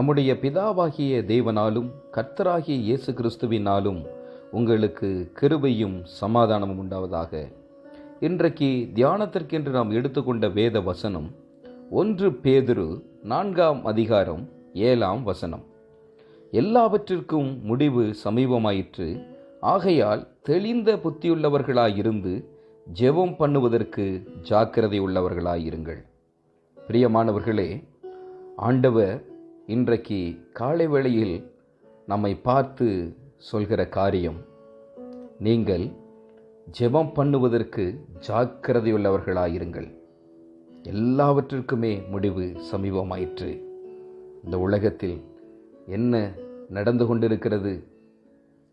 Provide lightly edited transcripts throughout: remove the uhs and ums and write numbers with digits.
நம்முடைய பிதாவாகிய தேவனாலும் கர்த்தராகிய இயேசு கிறிஸ்துவினாலும் உங்களுக்கு கிருபையும் சமாதானமும் உண்டாவதாக. இன்றைக்கு தியானத்திற்கென்று நாம் எடுத்துக்கொண்ட வேத வசனம் 1 பேதுரு 4ஆம் அதிகாரம் 7ஆம் வசனம். எல்லாவற்றிற்கும் முடிவு சமீபமாயிற்று, ஆகையால் தெளிந்த புத்தியுள்ளவர்களாயிருந்து ஜெபம் பண்ணுவதற்கு ஜாக்கிரதை உள்ளவர்களாயிருங்கள். பிரியமானவர்களே, ஆண்டவர் இன்றைக்கு காலை வேளையில் நம்மை பார்த்து சொல்கிற காரியம், நீங்கள் ஜெபம் பண்ணுவதற்கு ஜாக்கிரதையுள்ளவர்களாயிருங்கள். எல்லாவற்றிற்குமே முடிவு சமீபமாயிற்று. இந்த உலகத்தில் என்ன நடந்து கொண்டிருக்கிறது,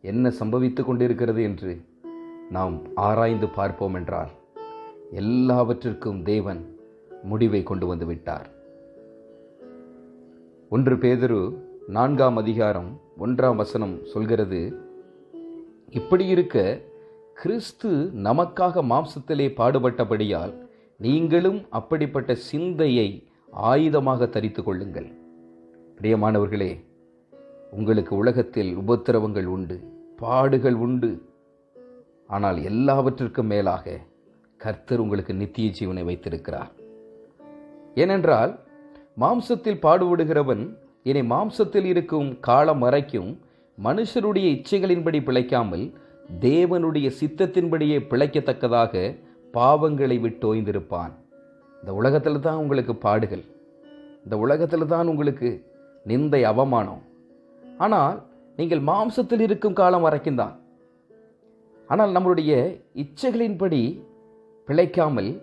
என்ன சம்பவித்து கொண்டிருக்கிறது என்று நாம் ஆராய்ந்து பார்ப்போம் என்றால் எல்லாவற்றிற்கும் தேவன் முடிவை கொண்டு வந்து விட்டார். 1 பேதுரு 4ஆம் அதிகாரம் 1ஆம் வசனம் சொல்கிறது, இப்படி இருக்க கிறிஸ்து நமக்காக மாம்சத்திலே பாடுபட்டபடியால் நீங்களும் அப்படிப்பட்ட சிந்தையை ஆயுதமாக தரித்து கொள்ளுங்கள். பிரியமானவர்களே, உங்களுக்கு உலகத்தில் உபத்திரவங்கள் உண்டு, பாடுகள் உண்டு. ஆனால் எல்லாவற்றிற்கும் மேலாக கர்த்தர் உங்களுக்கு நித்திய ஜீவனை வைத்திருக்கிறார். ஏனென்றால் மாம்சத்தில் பாடுபடுகிறவன் இனி மாம்சத்தில் இருக்கும் காலம் வரைக்கும் மனுஷருடைய இச்சைகளின்படி பிழைக்காமல் தேவனுடைய சித்தத்தின்படியே பிழைக்கத்தக்கதாக பாவங்களை விட்டு ஓய்ந்திருப்பான். இந்த உலகத்தில் தான் உங்களுக்கு பாடுகள், இந்த உலகத்தில் தான் உங்களுக்கு நிந்தை, அவமானம். ஆனால் நீங்கள் மாம்சத்தில் இருக்கும் காலம் வரைக்கும் தான். ஆனால் நம்முடைய இச்சைகளின்படி பிழைக்காமல்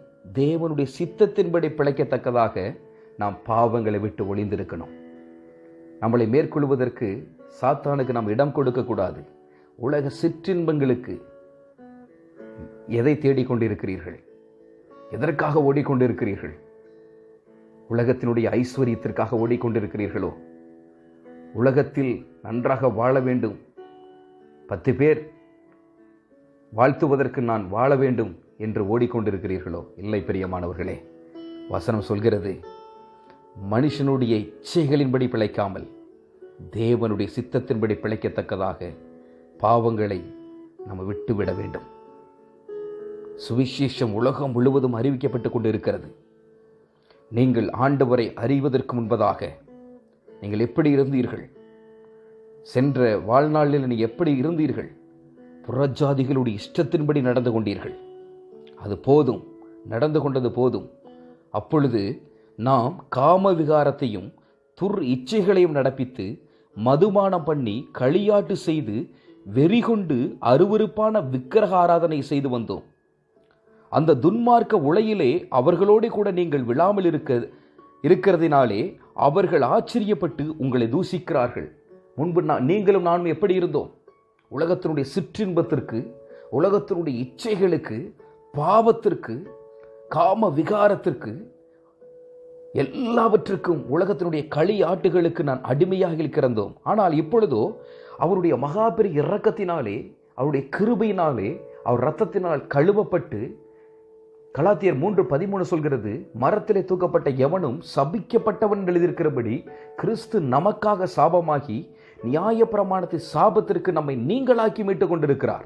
தேவனுடைய சித்தத்தின்படி பிழைக்கத்தக்கதாக நாம் பாவங்களை விட்டு ஒளிந்திருக்கணும். நம்மளை மேற்கொள்வதற்கு சாத்தானுக்கு நாம் இடம் கொடுக்கக்கூடாது. உலக சிற்றின்பங்களுக்கு எதை தேடிக்கொண்டிருக்கிறீர்கள்? எதற்காக ஓடிக்கொண்டிருக்கிறீர்கள்? உலகத்தினுடைய ஐஸ்வர்யத்திற்காக ஓடிக்கொண்டிருக்கிறீர்களோ? உலகத்தில் நன்றாக வாழ வேண்டும், 10 பேர் வாழ்த்துவதற்கு நான் வாழ வேண்டும் என்று ஓடிக்கொண்டிருக்கிறீர்களோ? இல்லை பிரியமானவர்களே, வசனம் சொல்கிறது, மனுஷனுடைய இச்சைகளின்படி பிழைக்காமல் தேவனுடைய சித்தத்தின்படி பிழைக்கத்தக்கதாக பாவங்களை நம்ம விட்டுவிட வேண்டும். சுவிசேஷம் உலகம் முழுவதும் அறிவிக்கப்பட்டு கொண்டிருக்கிறது. நீங்கள் ஆண்டவரை அறிவதற்கு முன்பதாக நீங்கள் எப்படி இருந்தீர்கள்? சென்ற வாழ்நாளில் நீ எப்படி இருந்தீர்கள்? புறஜாதிகளுடைய இஷ்டத்தின்படி நடந்து கொண்டீர்கள். அது போதும், நடந்து கொண்டது போதும். அப்பொழுது நாம் காம விகாரத்தையும் துர் இச்சைகளையும் நடப்பித்து மதுபானம் பண்ணி களியாட்டு செய்து வெறிகொண்டு அருவருப்பான விக்கிரக ஆராதனை செய்து வந்தோம். அந்த துன்மார்க்க உலையிலே அவர்களோடு கூட நீங்கள் விழாமல் இருக்கிறதினாலே அவர்கள் ஆச்சரியப்பட்டு உங்களை தூசிக்கிறார்கள். முன்பு நீங்களும் நானும் எப்படி இருந்தோம்? உலகத்தினுடைய சிற்றின்பத்திற்கு, உலகத்தினுடைய இச்சைகளுக்கு, பாவத்திற்கு, காம விகாரத்திற்கு, எல்லாவற்றுக்கும், உலகத்தினுடைய களி ஆட்டுகளுக்கு நான் அடிமையாக கிடந்தோம். ஆனால் இப்பொழுதோ அவருடைய மகாபெரிய இரக்கத்தினாலே, அவருடைய கிருபையினாலே, அவர் இரத்தத்தினால் கழுவப்பட்டு, கலாத்தியர் 3:13 சொல்கிறது, மரத்திலே தூக்கப்பட்ட எவனும் சபிக்கப்பட்டவன் எழுதியிருக்கிறபடி கிறிஸ்து நமக்காக சாபமாகி நியாய பிரமாணத்தை சாபத்திற்கு நம்மை நீங்களாக்கி மீட்டுக் கொண்டிருக்கிறார்.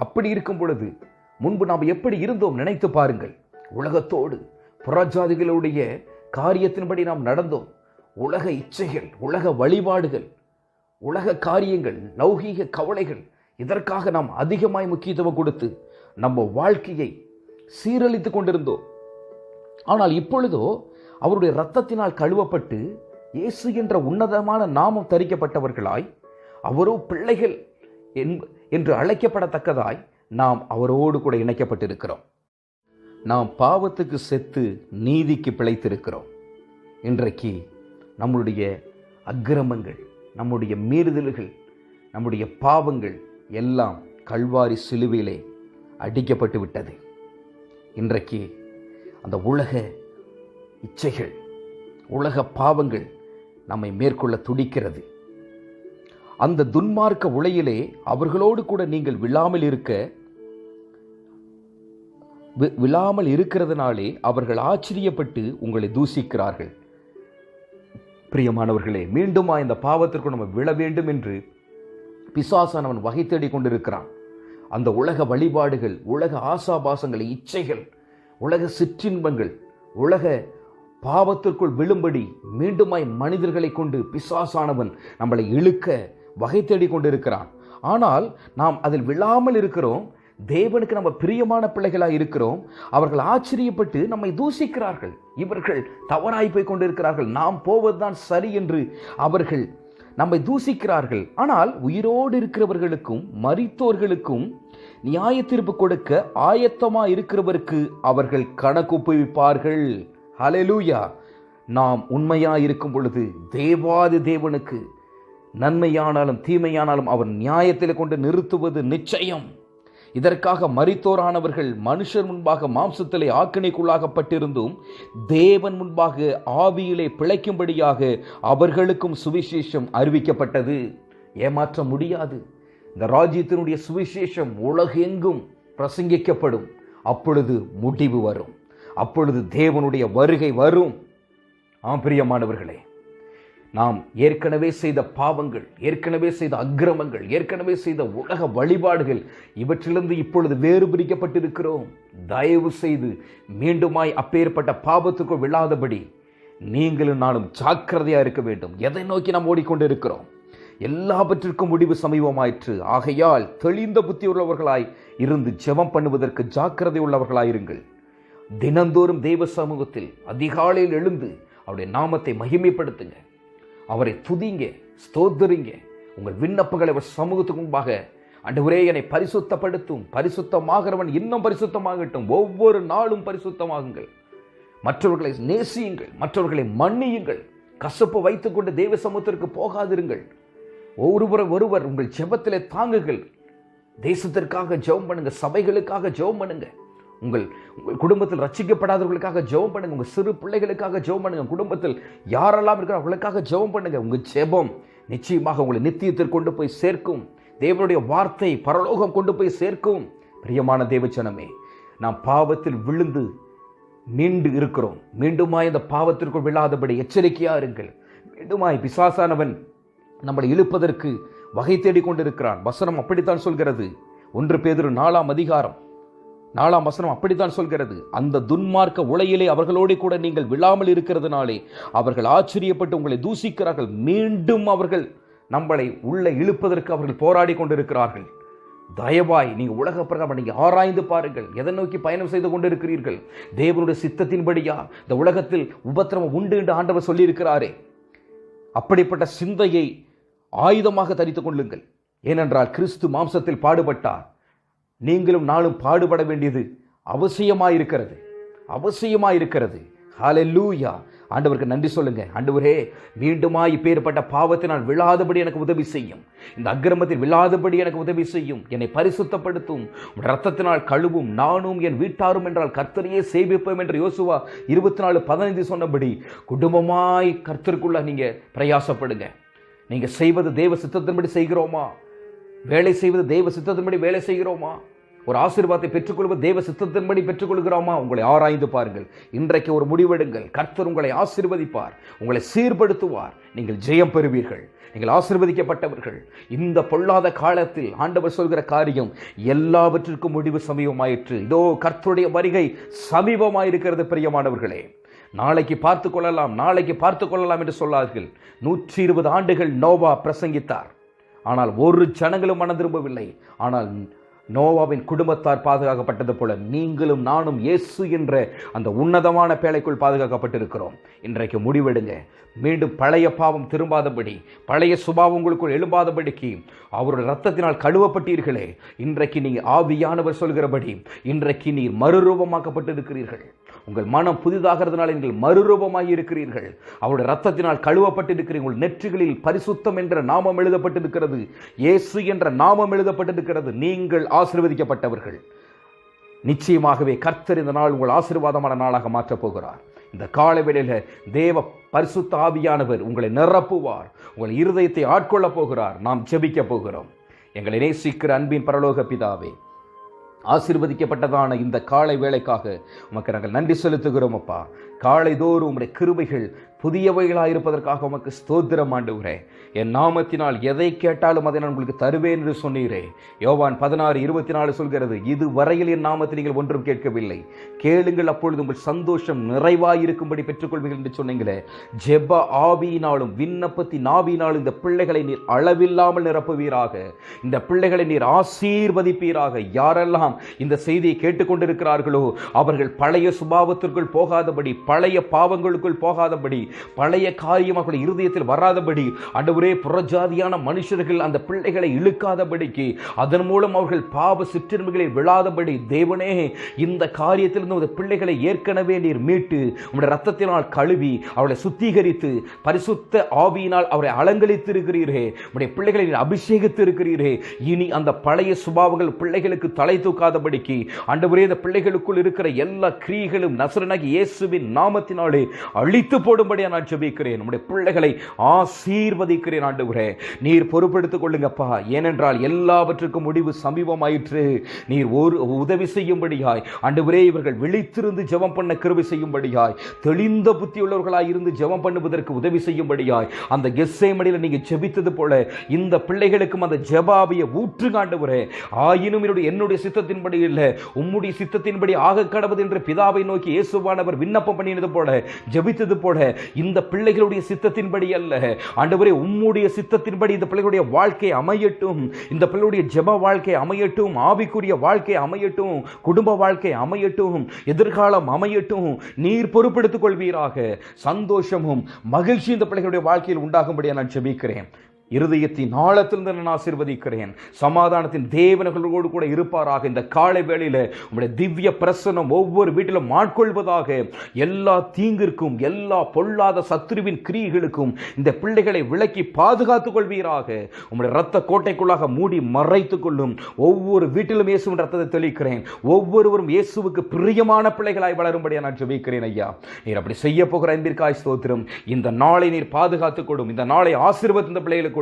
அப்படி இருக்கும் பொழுது முன்பு நாம் எப்படி இருந்தோம் நினைத்து பாருங்கள். உலகத்தோடு புறஜாதிகளுடைய காரியத்தின்படி நாம் நடந்தோம். உலக இச்சைகள், உலக வழிபாடுகள், உலக காரியங்கள், லௌகீக கவலைகள், இதற்காக நாம் அதிகமாய் முக்கியத்துவம் கொடுத்து நம்ம வாழ்க்கையை சீரழித்து கொண்டிருந்தோம். ஆனால் இப்பொழுதோ அவருடைய இரத்தத்தினால் கழுவப்பட்டு இயேசு என்ற உன்னதமான நாமம் தரிக்கப்பட்டவர்களாய், அவரோ பிள்ளைகள் என்று அழைக்கப்படத்தக்கதாய் நாம் அவரோடு கூட இணைக்கப்பட்டிருக்கிறோம். நாம் பாவத்துக்கு செத்து நீதிக்கு பிழைத்திருக்கிறோம். இன்றைக்கு நம்முடைய அக்கிரமங்கள், நம்முடைய மீறுதல்கள், நம்முடைய பாவங்கள் எல்லாம் கல்வாரி சிலுவையிலே அடிக்கப்பட்டு விட்டது. இன்றைக்கு அந்த உலக இச்சைகள், உலக பாவங்கள் நம்மை மேற்கொள்ள துடிக்கிறது. அந்த துன்மார்க்க உலையிலே அவர்களோடு கூட நீங்கள் விழாமல் இருக்கிறதுனாலே அவர்கள் ஆச்சரியப்பட்டு உங்களை தூசிக்கிறார்கள். பிரியமானவர்களே, மீண்டுமா இந்த பாவத்திற்கு நம்ம விழ வேண்டும் என்று பிசாசானவன் வகை தேடிக் கொண்டிருக்கிறான். அந்த உலக வழிபாடுகள், உலக ஆசாபாசங்கள், இச்சைகள், உலக சிற்றின்பங்கள், உலக பாவத்திற்குள் விழும்படி மீண்டுமாய் மனிதர்களை கொண்டு பிசாசானவன் நம்மளை இழுக்க வகை தேடிக் கொண்டிருக்கிறான். ஆனால் நாம் அதில் விழாமல் இருக்கிறோம். தேவனுக்கு நம்ம பிரியமான பிள்ளைகளாக இருக்கிறோம். அவர்கள் ஆச்சரியப்பட்டு நம்மை தூசிக்கிறார்கள். இவர்கள் தவறாய் போய் கொண்டிருக்கிறார்கள், நாம் போவதுதான் சரி என்று அவர்கள் நம்மை தூசிக்கிறார்கள். ஆனால் உயிரோடு இருக்கிறவர்களுக்கும் மரித்தோர்களுக்கும் நியாய தீர்ப்பு கொடுக்க ஆயத்தமா இருக்கிறவருக்கு அவர்கள் கணக்கு ஒப்புவிப்பார்கள். ஹல்லேலூயா. நாம் உண்மையா இருக்கும் பொழுது தேவாதி தேவனுக்கு நன்மையானாலும் தீமையானாலும் அவர் நியாயத்தில் கொண்டு நிறுத்துவது நிச்சயம். இதற்காக மரித்தோரானவர்கள் மனுஷர் முன்பாக மாம்சத்திலே ஆக்கினைக்குள்ளாகப்பட்டிருந்தும் தேவன் முன்பாக ஆவியிலே பிழைக்கும்படியாக அவர்களுக்கும் சுவிசேஷம் அறிவிக்கப்பட்டது. ஏமாற்ற முடியாது. இந்த ராஜ்யத்தினுடைய சுவிசேஷம் உலகெங்கும் பிரசங்கிக்கப்படும். அப்பொழுது முடிவு வரும். அப்பொழுது தேவனுடைய வருகை வரும். பிரியமானவர்களே, நாம் ஏற்கனவே செய்த பாவங்கள், ஏற்கனவே செய்த அக்கிரமங்கள், ஏற்கனவே செய்த உலக வழிபாடுகள், இவற்றிலிருந்து இப்பொழுது வேறு பிரிக்கப்பட்டிருக்கிறோம். தயவு செய்து மீண்டுமாய் அப்பேற்பட்ட பாவத்துக்கு விழாதபடி நீங்களும் நானும் ஜாக்கிரதையா இருக்க வேண்டும். எதை நோக்கி நாம் ஓடிக்கொண்டிருக்கிறோம்? எல்லாவற்றிற்கும் முடிவு சமீபமாயிற்று. ஆகையால் தெளிந்த புத்தி உள்ளவர்களாய் இருந்து ஜெபம் பண்ணுவதற்கு ஜாக்கிரதை உள்ளவர்களாயிருங்கள். தினந்தோறும் தேவ சமூகத்தில் அதிகாலையில் எழுந்து அவருடைய நாமத்தை மகிமைப்படுத்துங்க. அவரை துதிங்க, ஸ்தோத்திரிங்க. உங்கள் விண்ணப்பங்களை அவர் சமூகத்துக்கு முன்பாக, ஆண்டவரே என்னை பரிசுத்தப்படுத்தும், பரிசுத்தமாகிறவன் இன்னும் பரிசுத்தமாகட்டும், ஒவ்வொரு நாளும் பரிசுத்தமாகுங்கள். மற்றவர்களை நேசியுங்கள், மற்றவர்களை மன்னியுங்கள். கசப்பு வைத்துக்கொண்டு தேவ சமூகத்திற்கு போகாதிருங்கள். ஒருவர் உங்கள் ஜெபத்திலே தாங்குங்கள். தேசத்திற்காக ஜெபம் பண்ணுங்க, சபைகளுக்காக ஜெபம் பண்ணுங்க. உங்கள் குடும்பத்தில் ரட்சிக்கப்படாதவர்களுக்காக ஜெபம் பண்ணுங்க. உங்கள் சிறு பிள்ளைகளுக்காக ஜெபம் பண்ணுங்க. குடும்பத்தில் யாரெல்லாம் இருக்கிறார் அவர்களுக்காக ஜெபம் பண்ணுங்க. உங்கள் ஜெபம் நிச்சயமாக உங்களை நித்தியத்தில் கொண்டு போய் சேர்க்கும். தேவனுடைய வார்த்தை பரலோகம் கொண்டு போய் சேர்க்கும். பிரியமான தேவஜனமே, நாம் பாவத்தில் விழுந்து மீண்டு இருக்கிறோம். மீண்டுமாய் இந்த பாவத்திற்குள் விழாதபடி எச்சரிக்கையா இருங்கள். மீண்டுமாய் பிசாசானவன் நம்மளை இழுப்பதற்கு வகை தேடிக்கொண்டிருக்கிறான். வசனம் அப்படித்தான் சொல்கிறது. 1 பேதுரு 4 வசனம் அப்படித்தான் சொல்கிறது. அந்த துன்மார்க்க உளையிலே அவர்களோடு கூட நீங்கள் விழாமல் இருக்கிறதுனாலே அவர்கள் ஆச்சரியப்பட்டு உங்களை தூசிக்கிறார்கள். மீண்டும் அவர்கள் நம்மளை உள்ள இழுப்பதற்கு அவர்கள் போராடி கொண்டிருக்கிறார்கள். தயவாய் நீங்க உலக பிரகாரம் நீங்க ஆராய்ந்து பாருங்கள். எதை நோக்கி பயணம் செய்து கொண்டிருக்கிறீர்கள்? தேவனுடைய சித்தத்தின்படியா இந்த உலகத்தில் உபத்திரவம் உண்டு என்று ஆண்டவர் சொல்லியிருக்கிறாரே, அப்படிப்பட்ட சிந்தையை ஆயுதமாக தரித்துக் கொள்ளுங்கள். ஏனென்றால் கிறிஸ்து மாம்சத்தில் பாடுபட்டார். நீங்களும் நாளும் பாடுபட வேண்டியது அவசியமாயிருக்கிறது. ஹல்லேலூயா. ஆண்டவருக்கு நன்றி சொல்லுங்க. ஆண்டவரே, மீண்டுமா இப்பேற்பட்ட பாவத்தினால் விழாதபடி எனக்கு உதவி செய்யும். இந்த அக்கிரமத்தில் விழாதபடி எனக்கு உதவி செய்யும். என்னை பரிசுத்தப்படுத்தும். இரத்தத்தினால் கழுவும். நானும் என் வீட்டாரும் என்றால் கர்த்தரையே சேவிப்போம் என்று யோசுவா 24:15 சொன்னபடி குடும்பமாய் கர்த்தருக்குள்ள நீங்க பிரயாசப்படுங்க. நீங்க செய்வது தேவ சித்தத்தின்படி செய்கிறோமா? வேலை செய்வது தேவ சித்தத்தின்படி வேலை செய்கிறோமா? ஒரு ஆசீர்வாதத்தை பெற்றுக்கொள்வது தேவ சித்தத்தின்படி பெற்றுக்கொள்கிறோமா? உங்களை ஆராய்ந்து பாருங்கள். இன்றைக்கு ஒரு முடிவெடுங்கள். கர்த்தர் உங்களை ஆசீர்வதிப்பார், உங்களை சீர்படுத்துவார். நீங்கள் ஜெயம் பெறுவீர்கள். நீங்கள் ஆசீர்வதிக்கப்பட்டவர்கள். இந்த பொல்லாத காலத்தில் ஆண்டவர் சொல்கிற காரியம் எல்லாவற்றிற்கும் முடிவு சமீபமாயிற்று. இதோ கர்த்தருடைய வருகை சமீபமாயிருக்கிறது. பிரியமானவர்களே, நாளைக்கு பார்த்து கொள்ளலாம் என்று சொல்லார்கள். 120 ஆண்டுகள் நோவா பிரசங்கித்தார். ஆனால் ஒரு ஜனங்களும் மனம் திரும்பவில்லை. ஆனால் நோவாவின் குடும்பத்தார் பாதுகாக்கப்பட்டது போல நீங்களும் நானும் இயேசு என்ற அந்த உன்னதமான பேழைக்குள் பாதுகாக்கப்பட்டிருக்கிறோம். இன்றைக்கு முடிவெடுங்க. மீண்டும் பழைய பாவம் திரும்பாதபடி, பழைய சுபாவம் உங்களுக்குள் எழும்பாதபடிக்கு அவருடைய இரத்தத்தினால் கழுவப்பட்டீர்களே. இன்றைக்கு நீங்கள் ஆவியானவர் சொல்கிறபடி இன்றைக்கு நீர் மறுரூபமாக்கப்பட்டிருக்கிறீர்கள். உங்கள் மனம் புதிதாகிறதுனால நீங்கள் மறுரூபமாகி இருக்கிறீர்கள். அவருடைய இரத்தத்தினால் கழுவப்பட்டிருக்கிறீர்கள். உங்கள் நெற்றிகளில் பரிசுத்தம் என்ற நாமம் எழுதப்பட்டிருக்கிறது. இயேசு என்ற நாமம் எழுதப்பட்டிருக்கிறது. நீங்கள் ஆசீர்வதிக்கப்பட்டவர்கள். நிச்சயமாகவே கர்த்தர் இந்த நாள் உங்கள் ஆசீர்வாதமான நாளாக மாற்றப் போகிறார். இந்த காலை வேளையில தேவ பரிசுத்த ஆவியானவர் உங்களை நிரப்புவார். உங்கள் இருதயத்தை ஆட்கொள்ளப் போகிறார். நாம் ஜெபிக்க போகிறோம். எங்களை நேசிக்கிற அன்பின் பரலோக பிதாவே, ஆசீர்வதிக்கப்பட்டதான இந்த காலை வேளைக்காக உமக்கு நாங்கள் நன்றி செலுத்துகிறோம் அப்பா. காலை தோறும் உம்முடைய கிருபைகள் புதியவைகளாக இருப்பதற்காக உமக்கு ஸ்தோத்திரம் ஆண்டவரே. என் நாமத்தினால் எதை கேட்டாலும் அதை நான் உங்களுக்கு தருவேன் என்று சொன்னீரே. யோவான் 16:24 சொல்கிறது, இதுவரையில் என் நாமத்தில் நீங்கள் ஒன்றும் கேட்கவில்லை, கேளுங்கள் அப்பொழுது உங்கள் சந்தோஷம் நிறைவாயிருக்கும்படி பெற்றுக்கொள்வீர்கள் என்று சொன்னீங்களே. ஜெப ஆவியினாலும் விண்ணப்பத்தின் ஆவியினாலும் இந்த பிள்ளைகளை நீர் அளவில்லாமல் நிரப்புவீராக. இந்த பிள்ளைகளை நீர் ஆசீர்வதிப்பீராக. யாரெல்லாம் இந்த செய்தியை கேட்டுக்கொண்டிருக்கிறார்களோ அவர்கள் பழைய சுபாவத்திற்குள் போகாதபடி, பழைய பாவங்களுக்குள் போகாதபடி, பழைய காரியம் அவர்கள் இருதயத்தில் வராதபடி, ஆண்டவரே புறஜாதியான மனுஷர்கள் அந்த பிள்ளைகளை இழுக்காதபடிக்கு, அதன் மூலம் அவர்கள் பாவ சிற்றின்மைகளில் விழாதபடி, தேவனே இந்த காரியத்திலிருந்து பிள்ளைகளை ஏற்கனவே நீர் மீட்டு உம்முடைய ரத்தத்தினால் கழுவி அவளை சுத்திகரித்து பரிசுத்த ஆவியினால் அவரை அலங்கரித்து இருக்கிறீரே. உம்முடைய பிள்ளைகளை நீர் அபிஷேகித்து இருக்கிறீரே. இனி அந்த பழைய சுபாவங்கள் பிள்ளைகளுக்கு தலை தூக்காதபடிக்கு ஆண்டவரே இந்த பிள்ளைகளுக்குள் இருக்கிற எல்லா கிரியைகளும் நசரேயனாகிய இயேசுவின் நாமத்தினாலே அழித்து போடும்படியா நான் ஜெபிக்கிறேன். நம்முடைய பிள்ளைகளை ஆசீர்வதிக்கிறேன் ஆண்டவரே. நீர் பொறுப்பெடுத்துக் கொள்ளுங்கப்பா. ஏனென்றால் எல்லாவற்றுக்கும் முடிவு சமீபமாயிற்று. நீர் ஒரு உதவி செய்யும்படியாய் ஆண்டவரே இவர்கள் விழித்திருந்து ஜெபம் பண்ண கிருபை செய்யும்படியாய், தெளிந்த புத்தியுள்ளவர்களாய் இருந்து ஜெபம் பண்ணுவதற்கு உதவி செய்யும்படியாய், அந்த கெத்சேமனில நீங்க ஜெபித்தது போல இந்த பிள்ளைகளுக்கும் அந்த ஜெபாவிய ஊற்று ஆண்டவரே. ஆயினும் என்னுடைய சித்தத்தின்படி இல்லை, உம்முடைய சித்தத்தின்படி ஆக கடவுது என்று பிதாவை நோக்கி இயேசுவானவர் விண்ணப்பம் பண்ணினது போல, ஜெபித்தது போல இந்த பிள்ளைகளுடைய சித்தத்தின்படி அல்ல ஆண்டவரே, உம்முடைய சித்தத்தின்படி இந்த பிள்ளைகளுடைய வாழ்க்கை அமையட்டும். இந்த பிள்ளைகளுடைய ஜெப வாழ்க்கை அமையட்டும், ஆவிக்குரிய வாழ்க்கை அமையட்டும், குடும்ப வாழ்க்கை அமையட்டும், எதிர்காலம் அமையட்டும். நீர் பொறுப்பெடுத்துக் கொள்வீராக. சந்தோஷமும் மகிழ்ச்சி இந்த பிள்ளைகளுடைய வாழ்க்கையில் உண்டாகும்படியா நான் ஜெபிக்கிறேன். இருதயத்தின் ஆழத்திலிருந்து நான் ஆசீர்வதிக்கிறேன். சமாதானத்தின் தேவனர்களோடு கூட இருப்பாராக. இந்த காலை வேளையில உங்களுடைய திவ்ய பிரசன்னம் ஒவ்வொரு வீட்டிலும் ஆட்கொள்வதாக. எல்லா தீங்கிற்கும், எல்லா பொல்லாத சத்துருவின் கிரியைகளுக்கும் இந்த பிள்ளைகளை விலக்கி பாதுகாத்துக் கொள்வீராக. உங்களுடைய இரத்த கோட்டைக்குள்ளாக மூடி மறைத்துக் கொள்ளும். ஒவ்வொரு வீட்டிலும் இயேசுவின் ரத்தத்தை தெளிக்கிறேன். ஒவ்வொருவரும் இயேசுவுக்கு பிரியமான பிள்ளைகளாய் வளரும்படியா நான் ஜெபிக்கிறேன் ஐயா. நீர் அப்படி செய்ய போகிற அன்பிற்காய் ஸ்தோத்திரம். இந்த நாளை நீர் பாதுகாத்துக் கொள்ளும். இந்த நாளை ஆசீர்வதித்த பிள்ளைகளுக்கு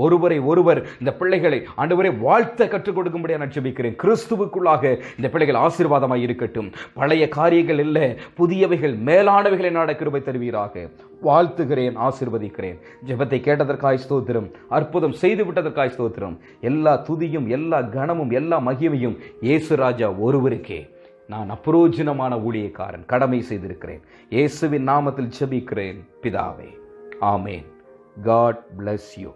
ஒருவரை ஒருவர் இந்த பிள்ளைகளை ஆண்டவரே வாழ்த்த கற்றுக் கொடுக்கும்படியா நான் ஜெபிக்கிறேன். கிறிஸ்துவுக்குள்ளாக இந்த பிள்ளைகள் ஆசீர்வாதமாய் இருக்கட்டும். பழைய காரியங்கள் இல்ல, புதியவைகள் மேலானவைகளை நாட கிருபை தருவீராக. வாழ்த்துகிறேன், ஆசீர்வதிக்கிறேன். ஜெபத்தை கேட்டதற்காய் ஸ்தோத்திரம். அற்புதம் செய்து விட்டதற்காய் ஸ்தோத்திரம். எல்லா துதியும், எல்லா கனமும், எல்லா மகிமையும் இயேசு ராஜா ஒருவருக்கே. நான் அப்ரோஜனமான ஊழியக்காரன், கடமை செய்திருக்கிறேன். இயேசுவின் நாமத்தில் ஜெபிக்கிறேன் பிதாவே. ஆமென். God bless you.